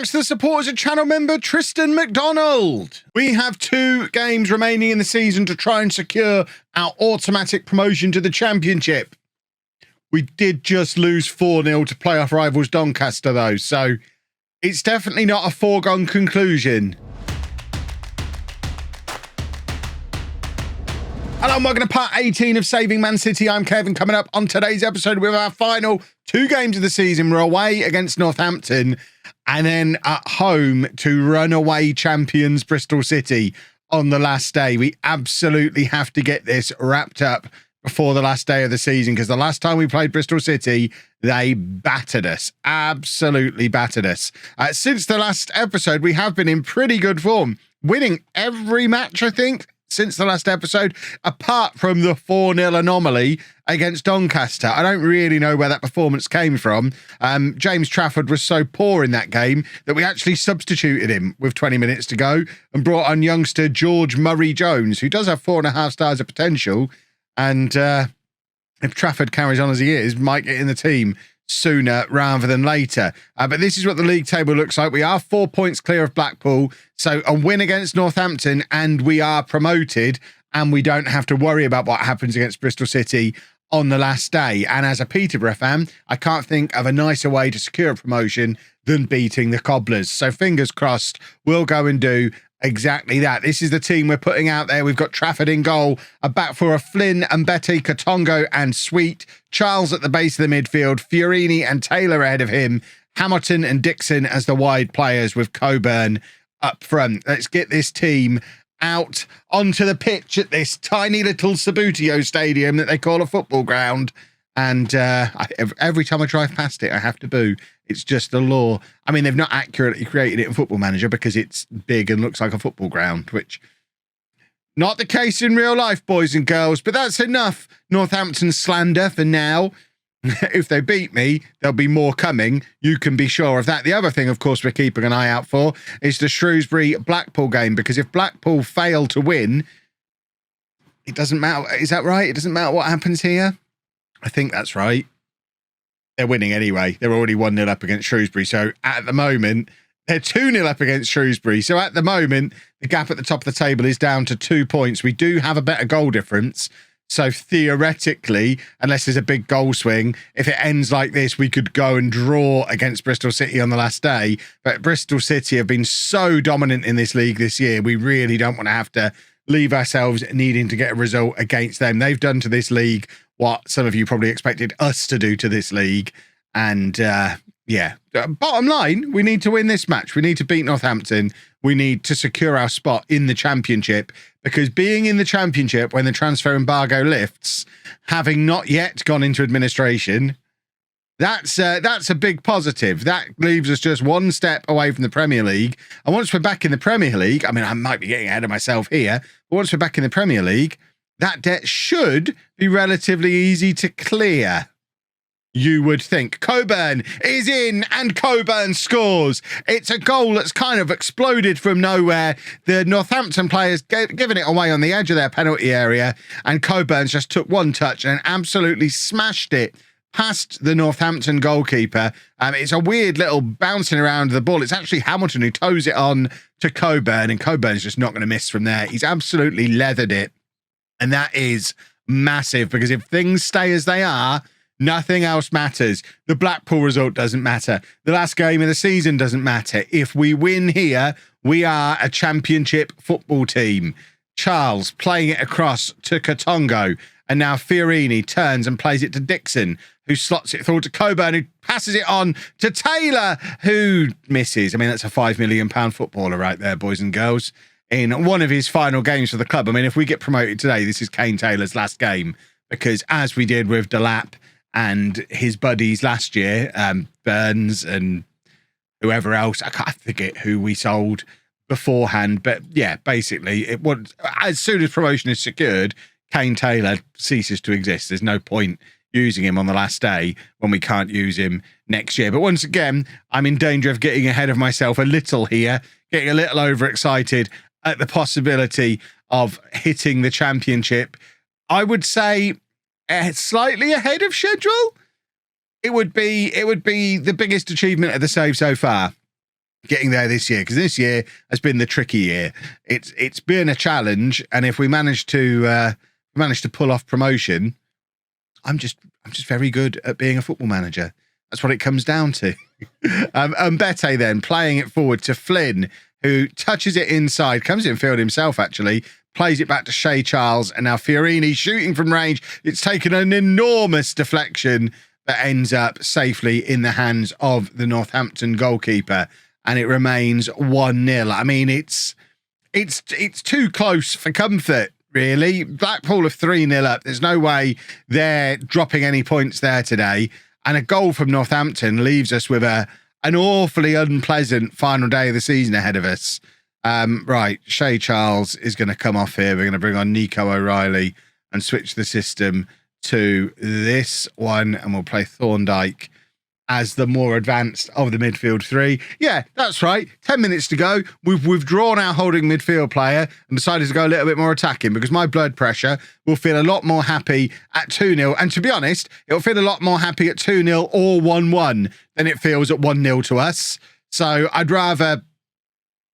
thanks to the support as a channel member, Tristan McDonald. We have 2 games remaining in the season to try and secure our automatic promotion to the championship. We did just lose 4-0 to playoff rivals Doncaster, though, so it's definitely not a foregone conclusion. Hello and welcome to part 18 of Saving Man City. I'm Kevin. Coming up on today's episode with our final 2 games of the season. We're away against Northampton and then at home to runaway champions Bristol City on the last day. We absolutely have to get this wrapped up before the last day of the season, because the last time we played Bristol City, they battered us, absolutely battered us. Since the last episode, we have been in pretty good form, winning every match, I think, since the last episode, apart from the 4-0 anomaly against Doncaster. I don't really know where that performance came from. James Trafford was so poor in that game that we actually substituted him with 20 minutes to go and brought on youngster George Murray-Jones, who does have 4.5 stars of potential. And if Trafford carries on as he is, might get in the team sooner rather than later. But this is what the league table looks like. We are 4 points clear of Blackpool. So a win against Northampton and we are promoted, and we don't have to worry about what happens against Bristol City on the last day. And as a Peterborough fan, I can't think of a nicer way to secure a promotion than beating the Cobblers. So fingers crossed, we'll go and do exactly that. This is the team we're putting out there. We've got Trafford in goal, a back four of Flynn and Betty, Katongo and Sweet, Charles at the base of the midfield, Fiorini and Taylor ahead of him, Hamilton and Dixon as the wide players with Coburn up front. Let's get this team out onto the pitch at this tiny little Sabutio stadium that they call a football ground. And every time I drive past it, I have to boo. It's just the law. I mean, they've not accurately created it in Football Manager because it's big and looks like a football ground, which not the case in real life, boys and girls. But that's enough Northampton slander for now. If they beat me, there'll be more coming. You can be sure of that. The other thing, of course, we're keeping an eye out for is the Shrewsbury-Blackpool game, because if Blackpool fail to win, it doesn't matter. Is that right? It doesn't matter what happens here? I think that's right. They're winning anyway. They're already 1-0 up against Shrewsbury. So at the moment, they're 2-0 up against Shrewsbury. So at the moment, the gap at the top of the table is down to 2 points. We do have a better goal difference. So theoretically, unless there's a big goal swing, if it ends like this, we could go and draw against Bristol City on the last day. But Bristol City have been so dominant in this league this year. We really don't want to have to leave ourselves needing to get a result against them. They've done to this league what some of you probably expected us to do to this league. And yeah, bottom line, we need to win this match. We need to beat Northampton. We need to secure our spot in the championship, because being in the championship when the transfer embargo lifts, having not yet gone into administration, that's a big positive. That leaves us just one step away from the Premier League. And once we're back in the Premier League, I mean, I might be getting ahead of myself here, but once we're back in the Premier League, that debt should be relatively easy to clear, you would think. Coburn is in and Coburn scores. It's a goal that's kind of exploded from nowhere. The Northampton players giving it away on the edge of their penalty area, and Coburn's just took one touch and absolutely smashed it past the Northampton goalkeeper. It's a weird little bouncing around the ball. It's actually Hamilton who toes it on to Coburn, and Coburn's just not going to miss from there. He's absolutely leathered it. And that is massive, because if things stay as they are, nothing else matters. The Blackpool result doesn't matter. The last game of the season doesn't matter. If we win here, we are a championship football team. Charles playing it across to Katongo. And now Fiorini turns and plays it to Dixon, who slots it through to Coburn, who passes it on to Taylor, who misses. I mean, that's a £5 million footballer right there, boys and girls, in one of his final games for the club. I mean, if we get promoted today, this is Kane Taylor's last game, because as we did with Delap and his buddies last year, Burns and whoever else, I can't forget who we sold beforehand, but yeah, basically, it would, as soon as promotion is secured, Kane Taylor ceases to exist. There's no point using him on the last day when we can't use him next year. But once again, I'm in danger of getting ahead of myself a little here, getting a little overexcited at the possibility of hitting the championship. I would say slightly ahead of schedule. It would be the biggest achievement of the save so far. getting there this year, because this year has been the tricky year. It's been a challenge, and if we manage to pull off promotion, I'm just very good at being a football manager. That's what it comes down to. Mbete then playing it forward to Flynn, who touches it inside, comes in field himself actually, plays it back to Shea Charles, and now Fiorini shooting from range. It's taken an enormous deflection that ends up safely in the hands of the Northampton goalkeeper, and it remains 1-0. I mean, it's too close for comfort, really. Blackpool are 3-0 up. There's no way they're dropping any points there today. And a goal from Northampton leaves us with an awfully unpleasant final day of the season ahead of us. Right, Shea Charles is going to come off here. We're going to bring on Nico O'Reilly and switch the system to this one, and we'll play Thorndyke as the more advanced of the midfield three. Yeah, that's right. 10 minutes to go. We've withdrawn our holding midfield player and decided to go a little bit more attacking, because my blood pressure will feel a lot more happy at 2-0. And to be honest, it'll feel a lot more happy at 2-0 or 1-1 than it feels at 1-0 to us. So I'd rather,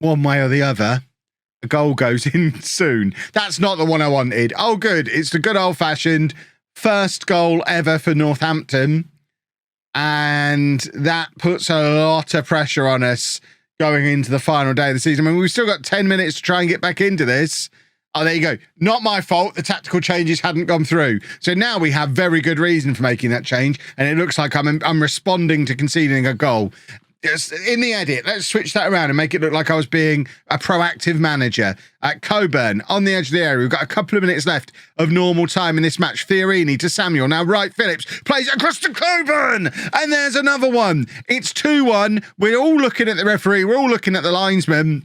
one way or the other, a goal goes in soon. That's not the one I wanted. Oh, good. It's the good old-fashioned first goal ever for Northampton. And that puts a lot of pressure on us going into the final day of the season. I mean, we've still got 10 minutes to try and get back into this. Oh, there you go. Not my fault. The tactical changes hadn't gone through. So now we have very good reason for making that change. And it looks like I'm responding to conceding a goal. In the edit, let's switch that around and make it look like I was being a proactive manager. Coburn on the edge of the area. We've got a couple of minutes left of normal time in this match. Fiorini to Samuel. Now Wright Phillips plays it across to Coburn. And there's another one. It's 2-1. We're all looking at the referee. We're all looking at the linesman.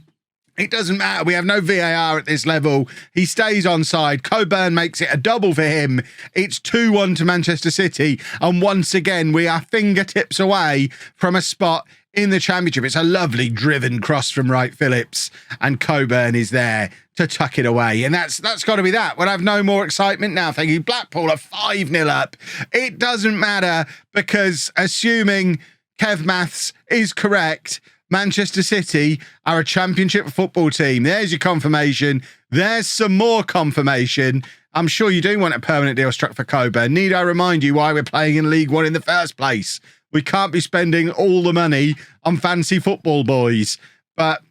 It doesn't matter. We have no VAR at this level. He stays onside. Coburn makes it a double for him. It's 2-1 to Manchester City. And once again, we are fingertips away from a spot in the Championship. It's a lovely driven cross from Wright Phillips, and Coburn is there to tuck it away. And that's got to be that. We'll have no more excitement now. Thank you. Blackpool are 5-0 up. It doesn't matter, because assuming Kev Maths is correct, Manchester City are a Championship football team. There's your confirmation. There's some more confirmation. I'm sure you do want a permanent deal struck for Coburn. Need I remind you why we're playing in League One in the first place? We can't be spending all the money on fancy football boys. But,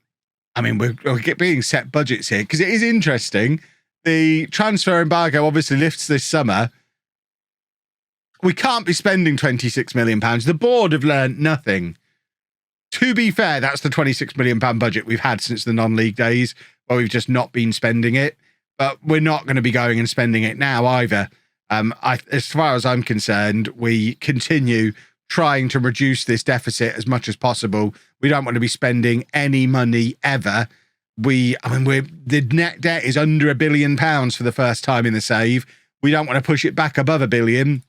I mean, we're being set budgets here, because it is interesting. The transfer embargo obviously lifts this summer. We can't be spending £26 million. The board have learned nothing. To be fair, that's the £26 million budget we've had since the non-league days, where we've just not been spending it. But we're not going to be going and spending it now either. As far as I'm concerned, we continue trying to reduce this deficit as much as possible. We don't want to be spending any money ever. The net debt is under £1 billion for the first time in the save. We don't want to push it back above £1 billion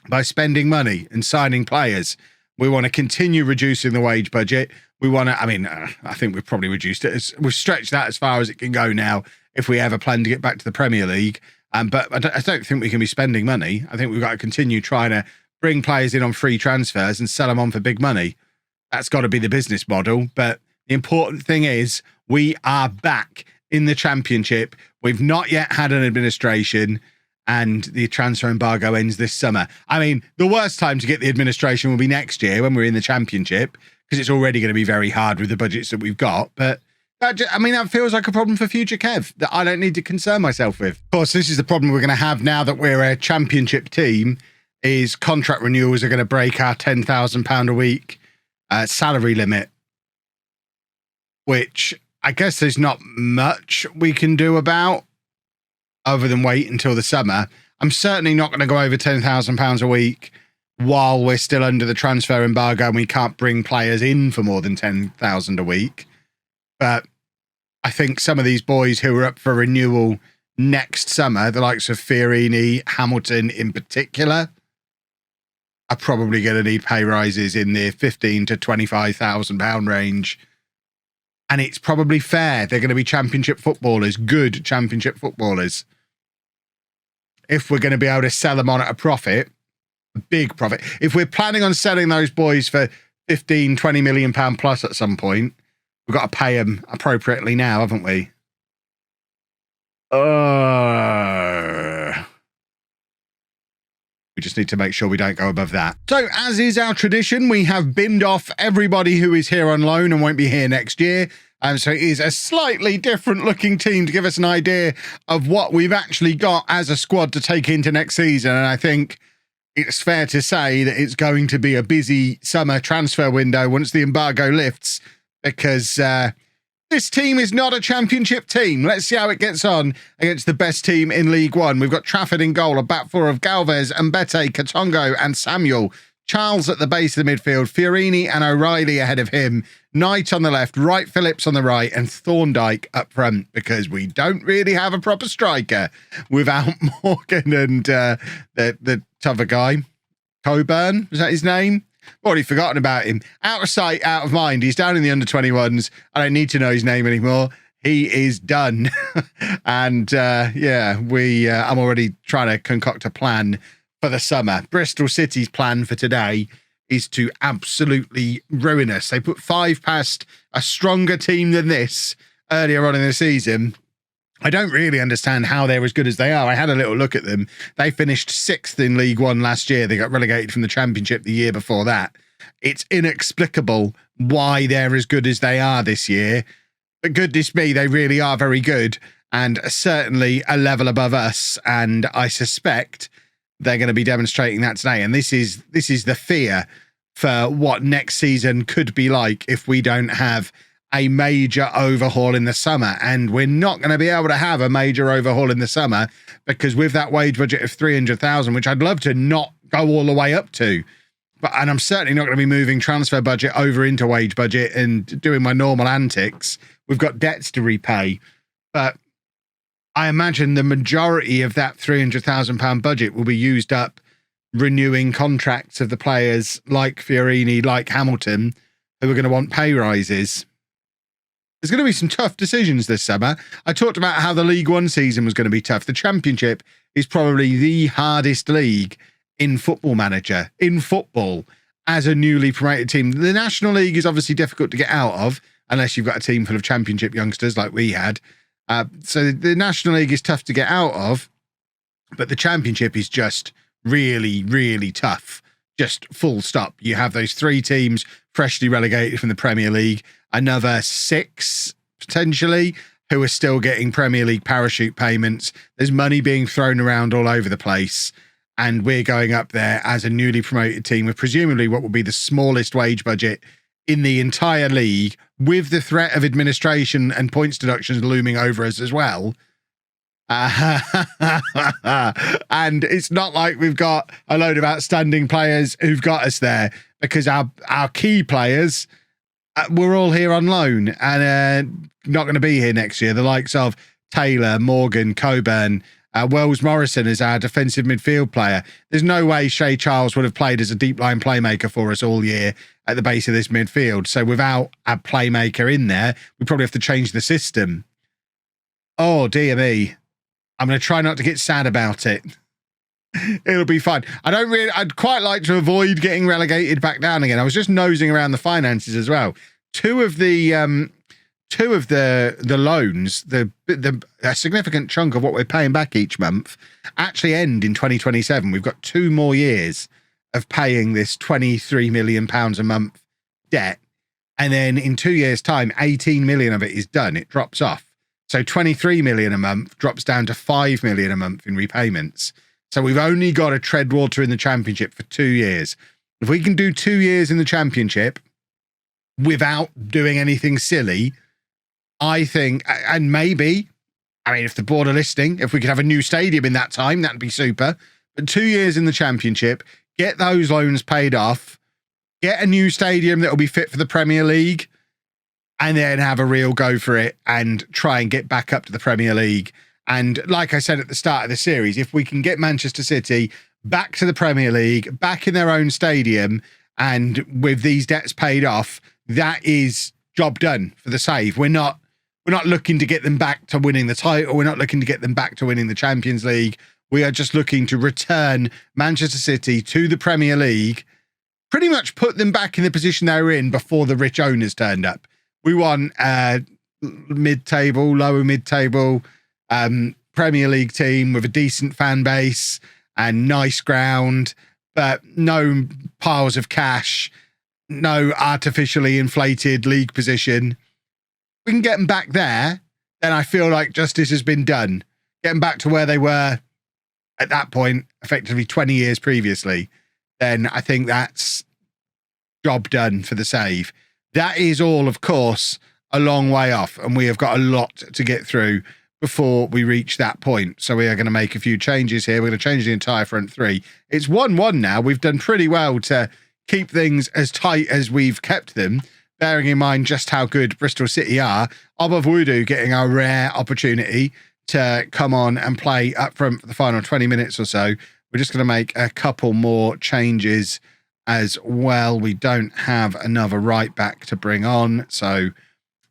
by spending money and signing players. We want to continue reducing the wage budget. We want to, I think we've probably reduced it. We've stretched that as far as it can go now if we ever plan to get back to the Premier League. But I don't think we can be spending money. I think we've got to continue trying to bring players in on free transfers and sell them on for big money. That's got to be the business model. But the important thing is we are back in the Championship. We've not yet had an administration, and the transfer embargo ends this summer. I mean, the worst time to get the administration will be next year when we're in the Championship, because it's already going to be very hard with the budgets that we've got. But that feels like a problem for future Kev that I don't need to concern myself with. Of course, this is the problem we're going to have now that we're a Championship team, is contract renewals are going to break our £10,000 a week salary limit, which I guess there's not much we can do about other than wait until the summer. I'm certainly not going to go over £10,000 a week while we're still under the transfer embargo and we can't bring players in for more than £10,000 a week. But I think some of these boys who are up for renewal next summer, the likes of Fiorini, Hamilton in particular, are probably going to need pay rises in the £15,000 to £25,000 range. And it's probably fair. They're going to be Championship footballers, good Championship footballers. If we're going to be able to sell them on at a profit, a big profit. If we're planning on selling those boys for £15, £20 million plus at some point, We've got to pay them appropriately now, haven't we? We just need to make sure we don't go above that. So, as is our tradition, we have binned off everybody who is here on loan and won't be here next year. So it is a slightly different looking team to give us an idea of what we've actually got as a squad to take into next season. And I think it's fair to say that it's going to be a busy summer transfer window once the embargo lifts, because this team is not a championship team. Let's see how it gets on against the best team in League One. We've got Trafford in goal, a back four of Galvez, Mbete, Katongo and Samuel. Charles at the base of the midfield, Fiorini and O'Reilly ahead of him, Knight on the left, Wright Phillips on the right, and Thorndyke up front, because we don't really have a proper striker without Morgan and the t'other guy, Coburn, was that his name? Already forgotten about him. Out of sight, out of mind. He's down in the under-21s. I don't need to know his name anymore. He is done. And yeah, I'm already trying to concoct a plan for the summer. Bristol City's plan for today is to absolutely ruin us. They put 5 past a stronger team than this earlier on in the season. I don't really understand how they're as good as they are. I had a little look at them. They finished 6th in League One last year. They got relegated from the Championship the year before that. It's inexplicable why they're as good as they are this year. But goodness me, they really are very good, and certainly a level above us. And I suspect they're going to be demonstrating that today. And this is the fear for what next season could be like if we don't have a major overhaul in the summer. And we're not going to be able to have a major overhaul in the summer, because with that wage budget of 300,000, which I'd love to not go all the way up to, and I'm certainly not going to be moving transfer budget over into wage budget and doing my normal antics. We've got debts to repay. But I imagine the majority of that £300,000 budget will be used up renewing contracts of the players like Fiorini, like Hamilton, who are going to want pay rises. There's going to be some tough decisions this summer. I talked about how the League One season was going to be tough. The Championship is probably the hardest league in Football Manager, in football, as a newly promoted team. The National League is obviously difficult to get out of, unless you've got a team full of Championship youngsters like we had. So the National League is tough to get out of, but the Championship is just really, really tough. Just full stop. You have those 3 teams freshly relegated from the Premier League, another 6 potentially who are still getting Premier League parachute payments. There's money being thrown around all over the place, and we're going up there as a newly promoted team with presumably what will be the smallest wage budget in the entire league, with the threat of administration and points deductions looming over us as well. And it's not like we've got a load of outstanding players who've got us there, because our key players we're all here on loan and not going to be here next year. The likes of Taylor, Morgan, Coburn, Wells Morrison is our defensive midfield player. There's no way Shay Charles would have played as a deep line playmaker for us all year at the base of this midfield. So without a playmaker in there, we probably have to change the system. Oh, dear me. I'm going to try not to get sad about it. It'll be fine. I'd quite like to avoid getting relegated back down again. I was just nosing around the finances as well. Two of the loans, a significant chunk of what we're paying back each month, actually end in 2027. We've got 2 more years of paying this £23 million a month debt. And then in 2 years' time, 18 million of it is done. It drops off. So 23 million a month drops down to 5 million a month in repayments. So we've only got to tread water in the Championship for 2 years. If we can do 2 years in the Championship without doing anything silly, I think, and maybe, I mean, if the board are listening, if we could have a new stadium in that time, that'd be super. But 2 years in the Championship, get those loans paid off, get a new stadium that will be fit for the Premier League, and then have a real go for it and try and get back up to the Premier League. And like I said at the start of the series, if we can get Manchester City back to the Premier League, back in their own stadium, and with these debts paid off, that is job done for the save. We're not looking to get them back to winning the title. We're not looking to get them back to winning the Champions League. We are just looking to return Manchester City to the Premier League, pretty much put them back in the position they were in before the rich owners turned up. We want mid-table, lower mid-table Premier League team with a decent fan base and nice ground, but no piles of cash, no artificially inflated league position. We can get them back there, then I feel like justice has been done. Get them back to where they were at that point, effectively 20 years previously, then I think that's job done for the save. That is all, of course, a long way off, and we have got a lot to get through before we reach that point. So we are going to make a few changes here. We're going to change the entire front three. It's 1-1 now. We've done pretty well to keep things as tight as we've kept them, bearing in mind just how good Bristol City are. Anothe getting a rare opportunity to come on and play up front for the final 20 minutes or so. We're just going to make a couple more changes as well. We don't have another right back to bring on, so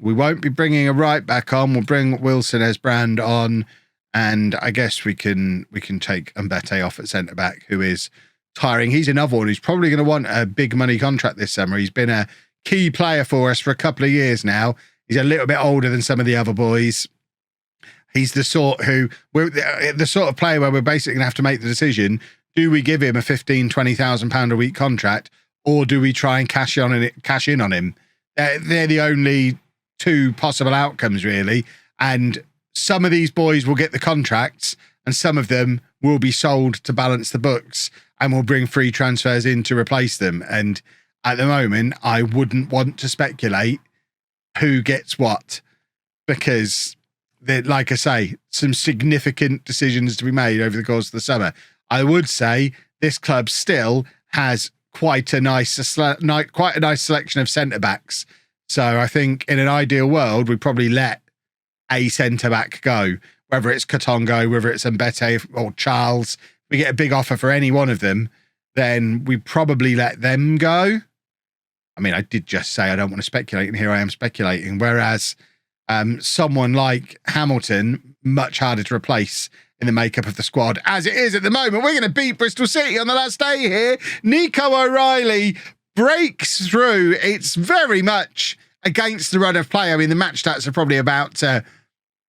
we won't be bringing a right back on. We'll bring Wilson as Brand on, and I guess we can take Mbete off at centre back, who is tiring. He's another one who's probably going to want a big money contract this summer. He's been a key player for us for a couple of years now. He's a little bit older than some of the other boys. He's the sort of player where we're basically going to have to make the decision: do we give him a £15,000-20,000 a week contract, or do we try and cash in on him? They're the only two possible outcomes, really. And some of these boys will get the contracts, and some of them will be sold to balance the books, and we'll bring free transfers in to replace them. And at the moment, I wouldn't want to speculate who gets what, because, like I say, some significant decisions to be made over the course of the summer. I would say this club still has quite a nice selection of centre-backs. So I think in an ideal world, we'd probably let a centre-back go, whether it's Katongo, whether it's Mbete or Charles. If we get a big offer for any one of them, then we probably let them go. I mean, I did just say I don't want to speculate, and here I am speculating. Whereas someone like Hamilton, much harder to replace in the makeup of the squad as it is at the moment. We're going to beat Bristol City on the last day here. Nico O'Reilly breaks through. It's very much against the run of play. I mean, the match stats are probably about to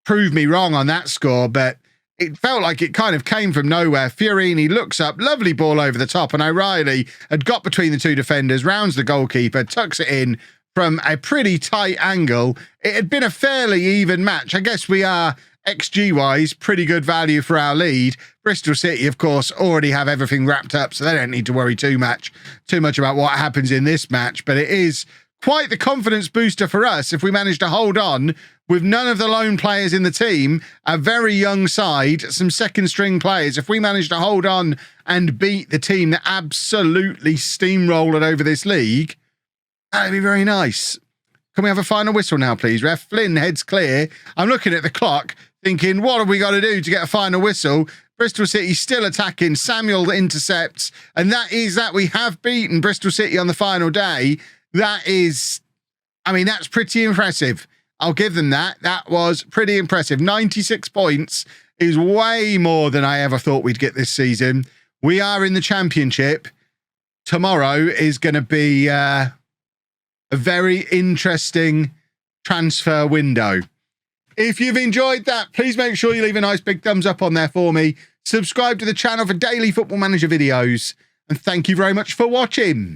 prove me wrong on that score, but it felt like it kind of came from nowhere. Fiorini looks up, lovely ball over the top, and O'Reilly had got between the two defenders, rounds the goalkeeper, tucks it in from a pretty tight angle. It had been a fairly even match. I guess we are, XG-wise, pretty good value for our lead. Bristol City, of course, already have everything wrapped up, so they don't need to worry too much about what happens in this match. But it is quite the confidence booster for us if we manage to hold on with none of the lone players in the team, a very young side, some second-string players. If we manage to hold on and beat the team that absolutely steamrolled over this league, that'd be very nice. Can we have a final whistle now, please, ref? Flynn heads clear. I'm looking at the clock, thinking, what have we got to do to get a final whistle? Bristol City still attacking. Samuel intercepts. And that is that. We have beaten Bristol City on the final day. That is, I mean, that's pretty impressive. I'll give them that. That was pretty impressive. 96 points is way more than I ever thought we'd get this season. We are in the Championship. Tomorrow is going to be a very interesting transfer window. If you've enjoyed that, please make sure you leave a nice big thumbs up on there for me. Subscribe to the channel for daily Football Manager videos. And thank you very much for watching.